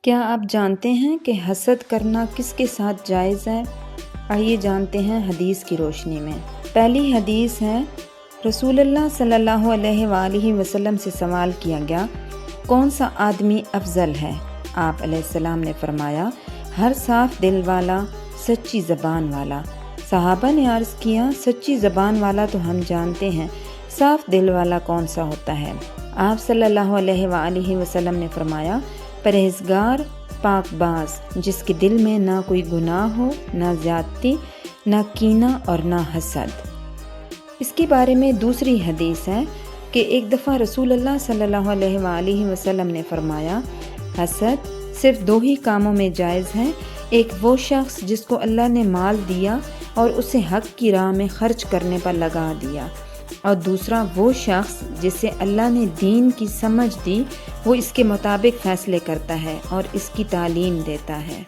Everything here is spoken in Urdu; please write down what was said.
کیا آپ جانتے ہیں کہ حسد کرنا کس کے ساتھ جائز ہے؟ آئیے جانتے ہیں حدیث کی روشنی میں۔ پہلی حدیث ہے، رسول اللہ صلی اللہ علیہ وآلہ وسلم سے سوال کیا گیا، کون سا آدمی افضل ہے؟ آپ علیہ السلام نے فرمایا، ہر صاف دل والا، سچی زبان والا۔ صحابہ نے عرض کیا، سچی زبان والا تو ہم جانتے ہیں، صاف دل والا کون سا ہوتا ہے؟ آپ صلی اللہ علیہ وآلہ وسلم نے فرمایا، پرہیزگار، پاک باز، جس کے دل میں نہ کوئی گناہ ہو، نہ زیادتی، نہ کینہ اور نہ حسد۔ اس کے بارے میں دوسری حدیث ہے کہ ایک دفعہ رسول اللہ صلی اللہ علیہ وآلہ وسلم نے فرمایا، حسد صرف دو ہی کاموں میں جائز ہے، ایک وہ شخص جس کو اللہ نے مال دیا اور اسے حق کی راہ میں خرچ کرنے پر لگا دیا، اور دوسرا وہ شخص جسے اللہ نے دین کی سمجھ دی، وہ اس کے مطابق فیصلے کرتا ہے اور اس کی تعلیم دیتا ہے۔